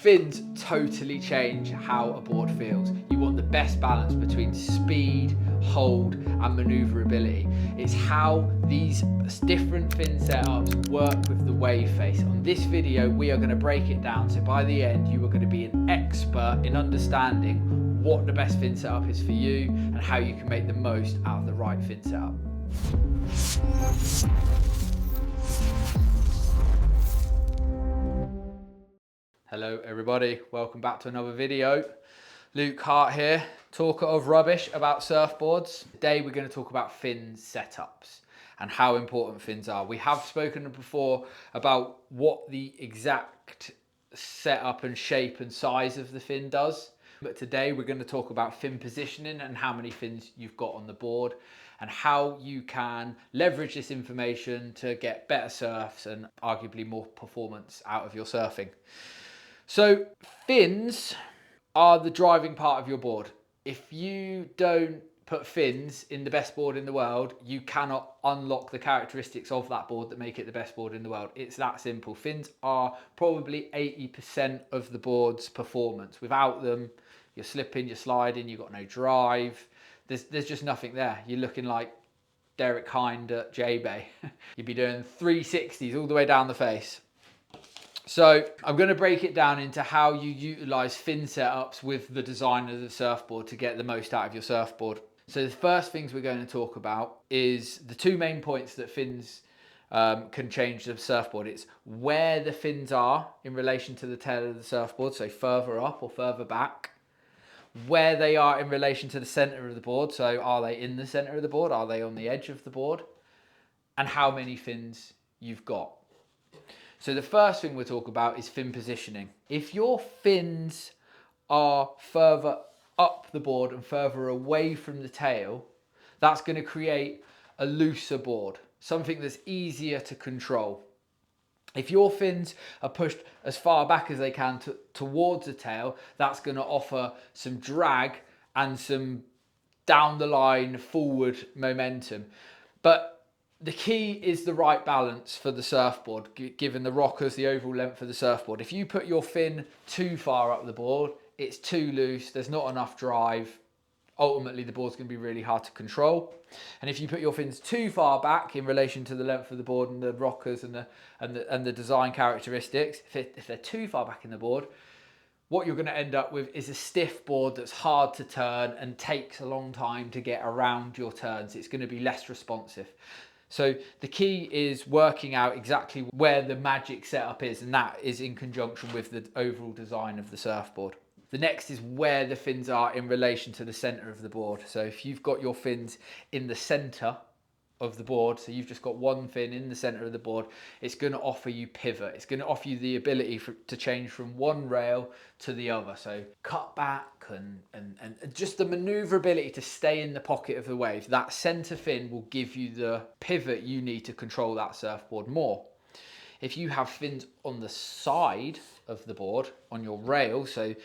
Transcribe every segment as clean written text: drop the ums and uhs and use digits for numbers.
Fins totally change how a board feels. You want the best balance between speed, hold and maneuverability. It's how these different fin setups work with the wave face. On this video we are going to break it down, so by the end you are going to be an expert in understanding what the best fin setup is for you and how you can make the most out of the right fin setup. Hello everybody, welcome back to another video. Luke Hart here, talker of rubbish about surfboards. Today we're going to talk about fin setups and how important fins are. We have spoken before about what the exact setup and shape and size of the fin does, but today we're going to talk about fin positioning and how many fins you've got on the board and how you can leverage this information to get better surfs and arguably more performance out of your surfing. So fins are the driving part of your board. If you don't put fins in the best board in the world, you cannot unlock the characteristics of that board that make it the best board in the world. It's that simple. Fins are probably 80% of the board's performance. Without them, you're slipping, you're sliding, you've got no drive. There's just nothing there. You're looking like Derek Hind at J-Bay. You'd be doing 360s all the way down the face. So I'm going to break it down into how you utilize fin setups with the design of the surfboard to get the most out of your surfboard. So the first things we're going to talk about is the two main points that fins can change the surfboard. It's where the fins are in relation to the tail of the surfboard, so further up or further back. Where they are in relation to the center of the board, so are they in the center of the board, are they on the edge of the board, and how many fins you've got. So the first thing we'll talk about is fin positioning. If your fins are further up the board and further away from the tail, that's going to create a looser board, something that's easier to control. If your fins are pushed as far back as they can towards the tail, that's going to offer some drag and some down the line forward momentum. But the key is the right balance for the surfboard, given the rockers, the overall length of the surfboard. If you put your fin too far up the board, it's too loose, there's not enough drive. Ultimately, the board's going to be really hard to control. And if you put your fins too far back in relation to the length of the board and the rockers and the design characteristics, if they're too far back in the board, what you're going to end up with is a stiff board that's hard to turn and takes a long time to get around your turns. It's going to be less responsive. So the key is working out exactly where the magic setup is, and that is in conjunction with the overall design of the surfboard. The next is where the fins are in relation to the center of the board. So if you've got your fins in the center of the board, so you've just got one fin in the center of the board, it's going to offer you pivot. It's going to offer you the ability to change from one rail to the other. So cut back and just the maneuverability to stay in the pocket of the wave. That center fin will give you the pivot you need to control that surfboard more. If you have fins on the side of the board, on your rail, so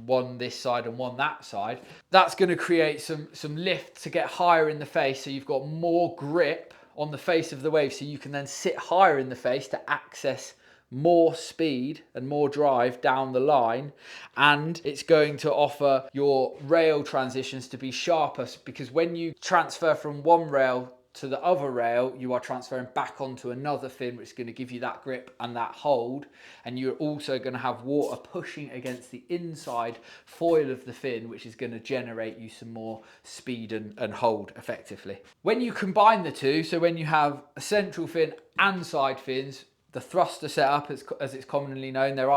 one this side and one that side, that's going to create some lift to get higher in the face, so you've got more grip on the face of the wave, so you can then sit higher in the face to access more speed and more drive down the line. And it's going to offer your rail transitions to be sharper, because when you transfer from one rail to the other rail, you are transferring back onto another fin, which is going to give you that grip and that hold. And you're also going to have water pushing against the inside foil of the fin, which is going to generate you some more speed and hold effectively. When you combine the two, so when you have a central fin and side fins, the thruster setup, as it's commonly known, there's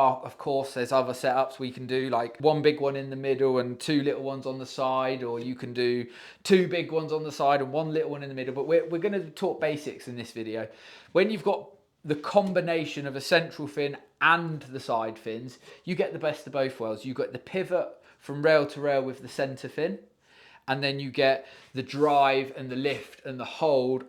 other setups we can do, like one big one in the middle and two little ones on the side, or you can do two big ones on the side and one little one in the middle. But we're going to talk basics in this video. When you've got the combination of a central fin and the side fins, you get the best of both worlds. You get the pivot from rail to rail with the center fin, and then you get the drive and the lift and the hold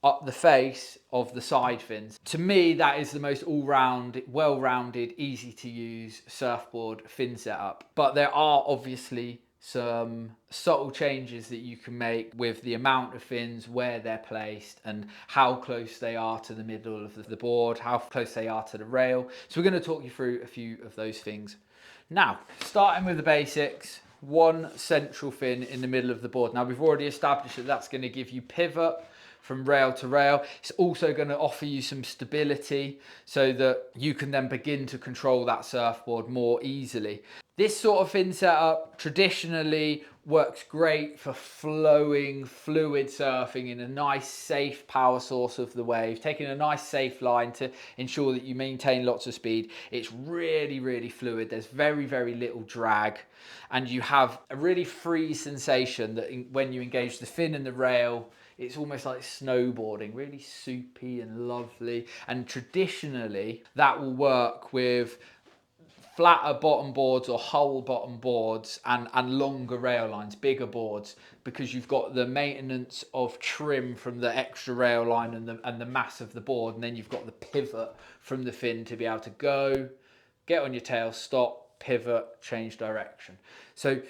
up the face of the side fins. To me, that is the most all-round, well-rounded, easy to use surfboard fin setup. But there are obviously some subtle changes that you can make with the amount of fins, where they're placed, and how close they are to the middle of the board, how close they are to the rail. So we're going to talk you through a few of those things. Now, starting with the basics, one central fin in the middle of the board. Now, we've already established that that's going to give you pivot from rail to rail. It's also going to offer you some stability so that you can then begin to control that surfboard more easily. This sort of fin setup traditionally works great for flowing, fluid surfing in a nice, safe power source of the wave, taking a nice, safe line to ensure that you maintain lots of speed. It's really, really fluid. There's very, very little drag, and you have a really free sensation that when you engage the fin and the rail, it's almost like snowboarding, really soupy and lovely. And traditionally, that will work with flatter bottom boards or hull bottom boards and longer rail lines, bigger boards, because you've got the maintenance of trim from the extra rail line and the mass of the board, and then you've got the pivot from the fin to be able to go, get on your tail, stop, pivot, change direction. So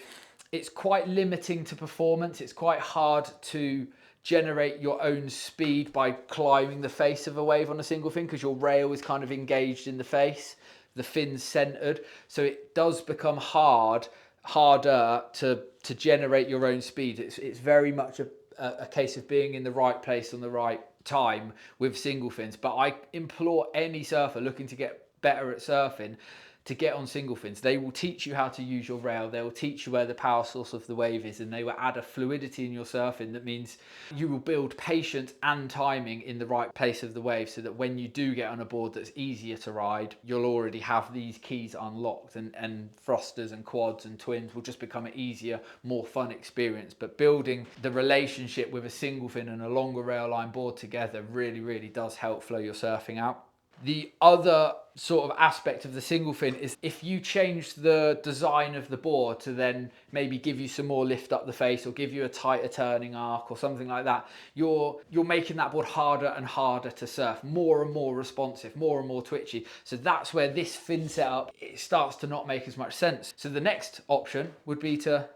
it's quite limiting to performance. It's quite hard to generate your own speed by climbing the face of a wave on a single fin, because your rail is kind of engaged in the face, the fin's centered, so it does become harder to generate your own speed. It's very much a case of being in the right place on the right time with single fins. But I implore any surfer looking to get better at surfing to get on single fins. They will teach you how to use your rail, they will teach you where the power source of the wave is, and they will add a fluidity in your surfing that means you will build patience and timing in the right place of the wave, so that when you do get on a board that's easier to ride, you'll already have these keys unlocked, and thrusters and quads and twins will just become an easier, more fun experience. But building the relationship with a single fin and a longer rail line board together really, really does help flow your surfing out. The other sort of aspect of the single fin is if you change the design of the board to then maybe give you some more lift up the face or give you a tighter turning arc or something like that, you're making that board harder and harder to surf, more and more responsive, more and more twitchy. So that's where this fin setup, it starts to not make as much sense. So the next option would be to,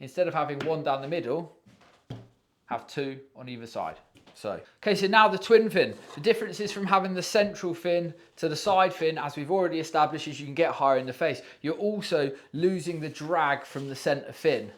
instead of having one down the middle, have two on either side. So now the twin fin. The difference is from having the central fin to the side fin, as we've already established, is you can get higher in the face. You're also losing the drag from the center fin.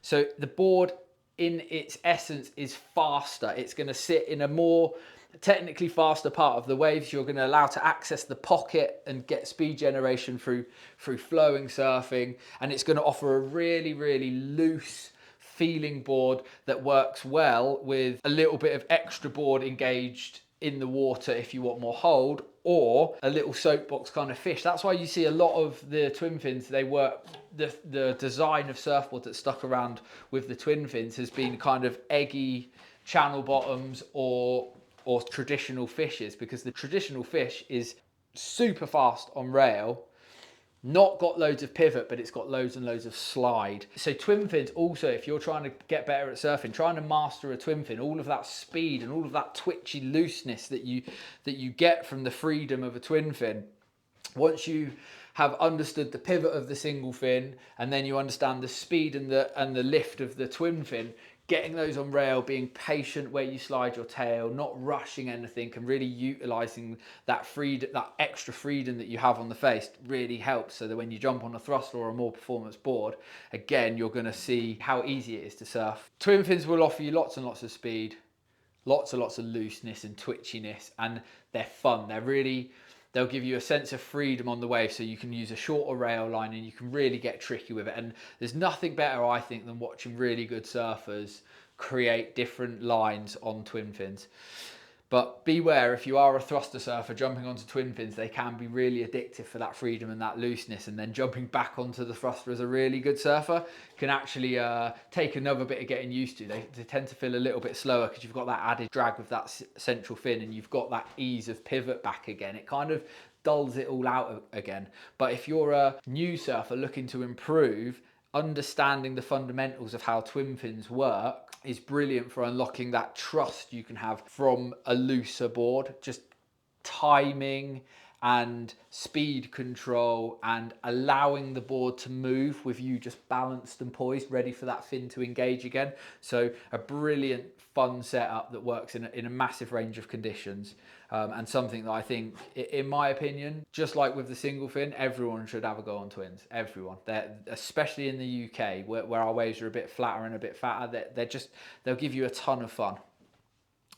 So the board in its essence is faster. It's going to sit in a more technically faster part of the waves. You're going to allow to access the pocket and get speed generation through flowing surfing, and it's going to offer a really, really loose feeling board that works well with a little bit of extra board engaged in the water if you want more hold, or a little soapbox kind of fish. That's why you see a lot of the twin fins, they work, the design of surfboard that's stuck around with the twin fins has been kind of eggy channel bottoms or traditional fishes, because the traditional fish is super fast on rail, not got loads of pivot, but it's got loads and loads of slide. So twin fins also, if you're trying to get better at surfing, trying to master a twin fin, all of that speed and all of that twitchy looseness that you get from the freedom of a twin fin, once you have understood the pivot of the single fin, and then you understand the speed and the lift of the twin fin, getting those on rail, being patient where you slide your tail, not rushing anything, and really utilizing that freedom, that extra freedom that you have on the face, really helps, so that when you jump on a thruster or a more performance board, again, you're going to see how easy it is to surf. Twin fins will offer you lots and lots of speed, lots and lots of looseness and twitchiness, and they're fun. They'll give you a sense of freedom on the wave, so you can use a shorter rail line and you can really get tricky with it. And there's nothing better, I think, than watching really good surfers create different lines on twin fins. But beware, if you are a thruster surfer, jumping onto twin fins, they can be really addictive for that freedom and that looseness. And then jumping back onto the thruster as a really good surfer can actually take another bit of getting used to. They tend to feel a little bit slower because you've got that added drag with that central fin, and you've got that ease of pivot back again. It kind of dulls it all out again. But if you're a new surfer looking to improve, understanding the fundamentals of how twin fins work is brilliant for unlocking that trust you can have from a looser board. Just timing and speed control and allowing the board to move with you just balanced and poised, ready for that fin to engage again. So a brilliant, fun setup that works in a massive range of conditions. And something that I think, in my opinion, just like with the single fin, everyone should have a go on twins. Everyone. Especially in the UK, where our waves are a bit flatter and a bit fatter, they'll give you a ton of fun.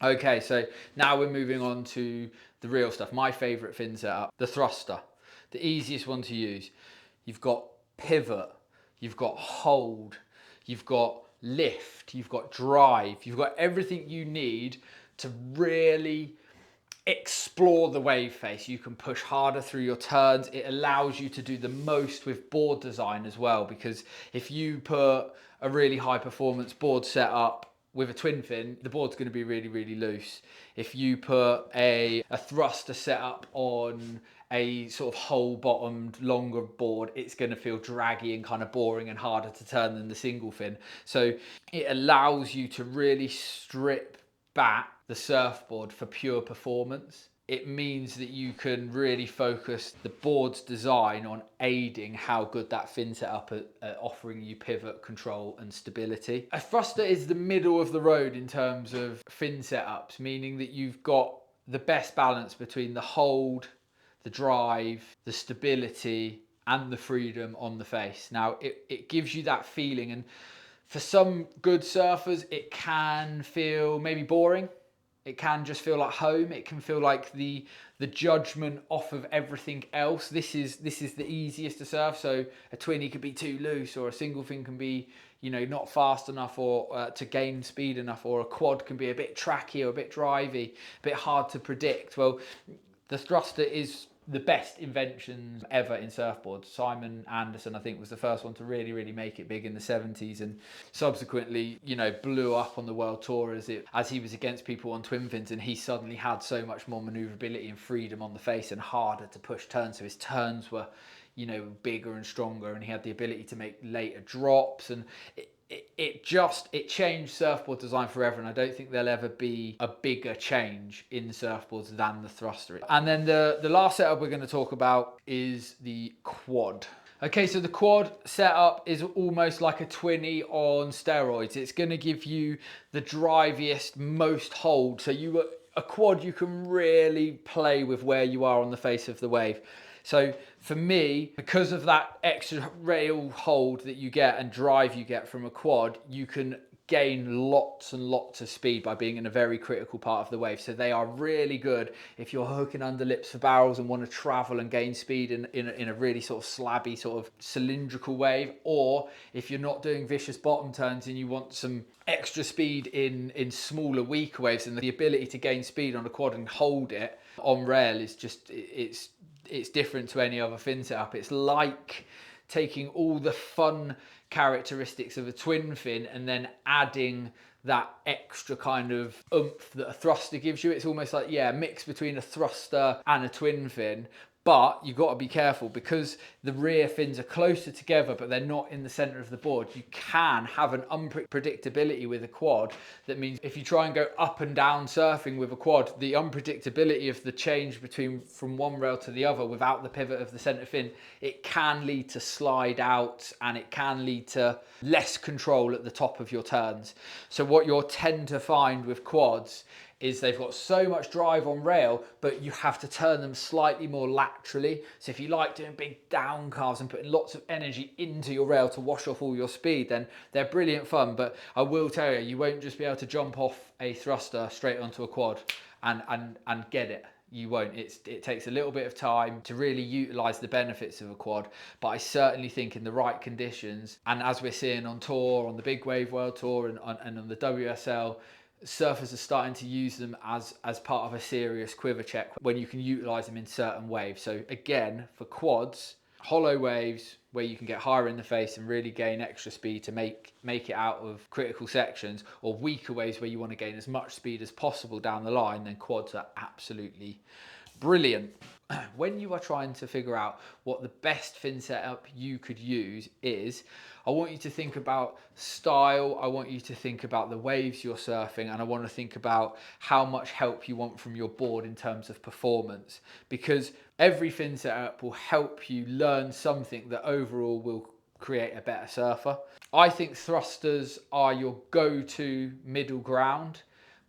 Okay, so now we're moving on to the real stuff. My favourite fin setup, the thruster. The easiest one to use. You've got pivot, you've got hold, you've got lift, you've got drive, you've got everything you need to really explore the wave face. You can push harder through your turns. It allows you to do the most with board design as well, because if you put a really high performance board setup with a twin fin, the board's going to be really, really loose. If you put a thruster setup on a sort of hole bottomed longer board, it's going to feel draggy and kind of boring and harder to turn than the single fin. So it allows you to really strip back the surfboard for pure performance. It means that you can really focus the board's design on aiding how good that fin setup at offering you pivot, control and stability. A thruster is the middle of the road in terms of fin setups, meaning that you've got the best balance between the hold, the drive, the stability and the freedom on the face. Now it gives you that feeling, and for some good surfers it can feel maybe boring. It can just feel like home. It can feel like the judgment off of everything else. This is the easiest to surf. So a twinny could be too loose, or a single fin can be, you know, not fast enough or to gain speed enough, or a quad can be a bit tracky or a bit drivey, a bit hard to predict. Well, the thruster is the best inventions ever in surfboards. Simon Anderson, I think, was the first one to really make it big in the 70s, and subsequently, you know, blew up on the world tour as he was against people on twin fins, and he suddenly had so much more maneuverability and freedom on the face and harder to push turns. So his turns were, you know, bigger and stronger, and he had the ability to make later drops, and it changed surfboard design forever, and I don't think there'll ever be a bigger change in surfboards than the thruster. And then the last setup we're going to talk about is the quad. Okay, so the quad setup is almost like a twinny on steroids. It's going to give you the driviest, most hold. So a quad, you can really play with where you are on the face of the wave. So for me, because of that extra rail hold that you get and drive you get from a quad, you can gain lots and lots of speed by being in a very critical part of the wave. So they are really good if you're hooking under lips for barrels and want to travel and gain speed in a really sort of slabby, sort of cylindrical wave, or if you're not doing vicious bottom turns and you want some extra speed in smaller, weaker waves, and the ability to gain speed on a quad and hold it on rail is just, it's different to any other fin setup. It's like taking all the fun characteristics of a twin fin and then adding that extra kind of oomph that a thruster gives you. It's almost like, yeah, a mix between a thruster and a twin fin. But you've got to be careful because the rear fins are closer together, but they're not in the center of the board. You can have an unpredictability with a quad. That means if you try and go up and down surfing with a quad, the unpredictability of the change from one rail to the other without the pivot of the center fin, it can lead to slide out, and it can lead to less control at the top of your turns. So what you'll tend to find with quads is they've got so much drive on rail, but you have to turn them slightly more laterally. So if you like doing big down carves and putting lots of energy into your rail to wash off all your speed, then they're brilliant fun. But I will tell you, you won't just be able to jump off a thruster straight onto a quad and get it. You won't. It takes a little bit of time to really utilize the benefits of a quad, but I certainly think in the right conditions, and as we're seeing on tour, on the Big Wave World Tour and on the WSL, surfers are starting to use them as part of a serious quiver check when you can utilize them in certain waves. So again, for quads, hollow waves where you can get higher in the face and really gain extra speed to make it out of critical sections, or weaker waves where you want to gain as much speed as possible down the line, then quads are absolutely brilliant. When you are trying to figure out what the best fin setup you could use is, I want you to think about style, I want you to think about the waves you're surfing, and I want to think about how much help you want from your board in terms of performance. Because Every fin setup will help you learn something that overall will create a better surfer. I think thrusters are your go-to middle ground,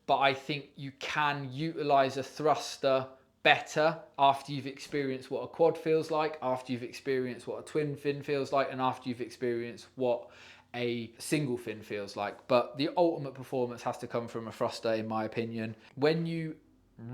but I think you can utilize a thruster better after you've experienced what a quad feels like, after you've experienced what a twin fin feels like, and after you've experienced what a single fin feels like. But the ultimate performance has to come from a thruster, in my opinion. When you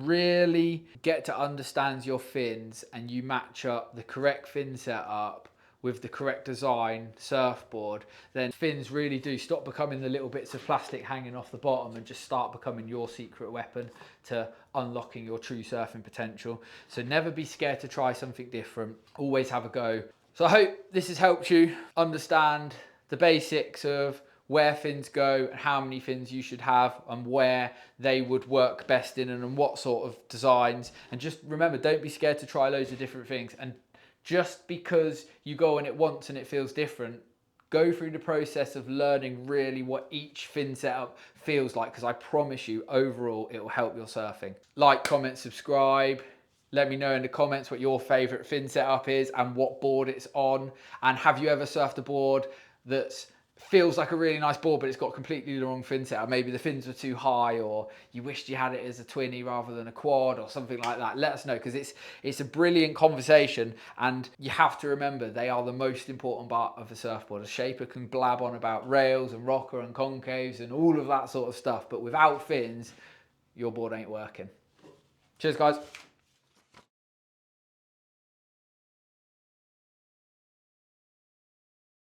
really get to understand your fins and you match up the correct fin setup with the correct design surfboard, then fins really do stop becoming the little bits of plastic hanging off the bottom and just start becoming your secret weapon to unlocking your true surfing potential. So never be scared to try something different. Always have a go. So I hope this has helped you understand the basics of where fins go and how many fins you should have and where they would work best in and what sort of designs. And just remember, don't be scared to try loads of different things. And just because you go on it once and it feels different, go through the process of learning really what each fin setup feels like, because I promise you, overall, it will help your surfing. Like, comment, subscribe. Let me know in the comments what your favorite fin setup is and what board it's on. And have you ever surfed a board that feels like a really nice board, but it's got completely the wrong fin setup? Maybe the fins were too high, or you wished you had it as a twinny rather than a quad or something like that. Let us know, because it's a brilliant conversation, and you have to remember they are the most important part of the surfboard. A shaper can blab on about rails and rocker and concaves and all of that sort of stuff, but without fins, your board ain't working. Cheers, guys.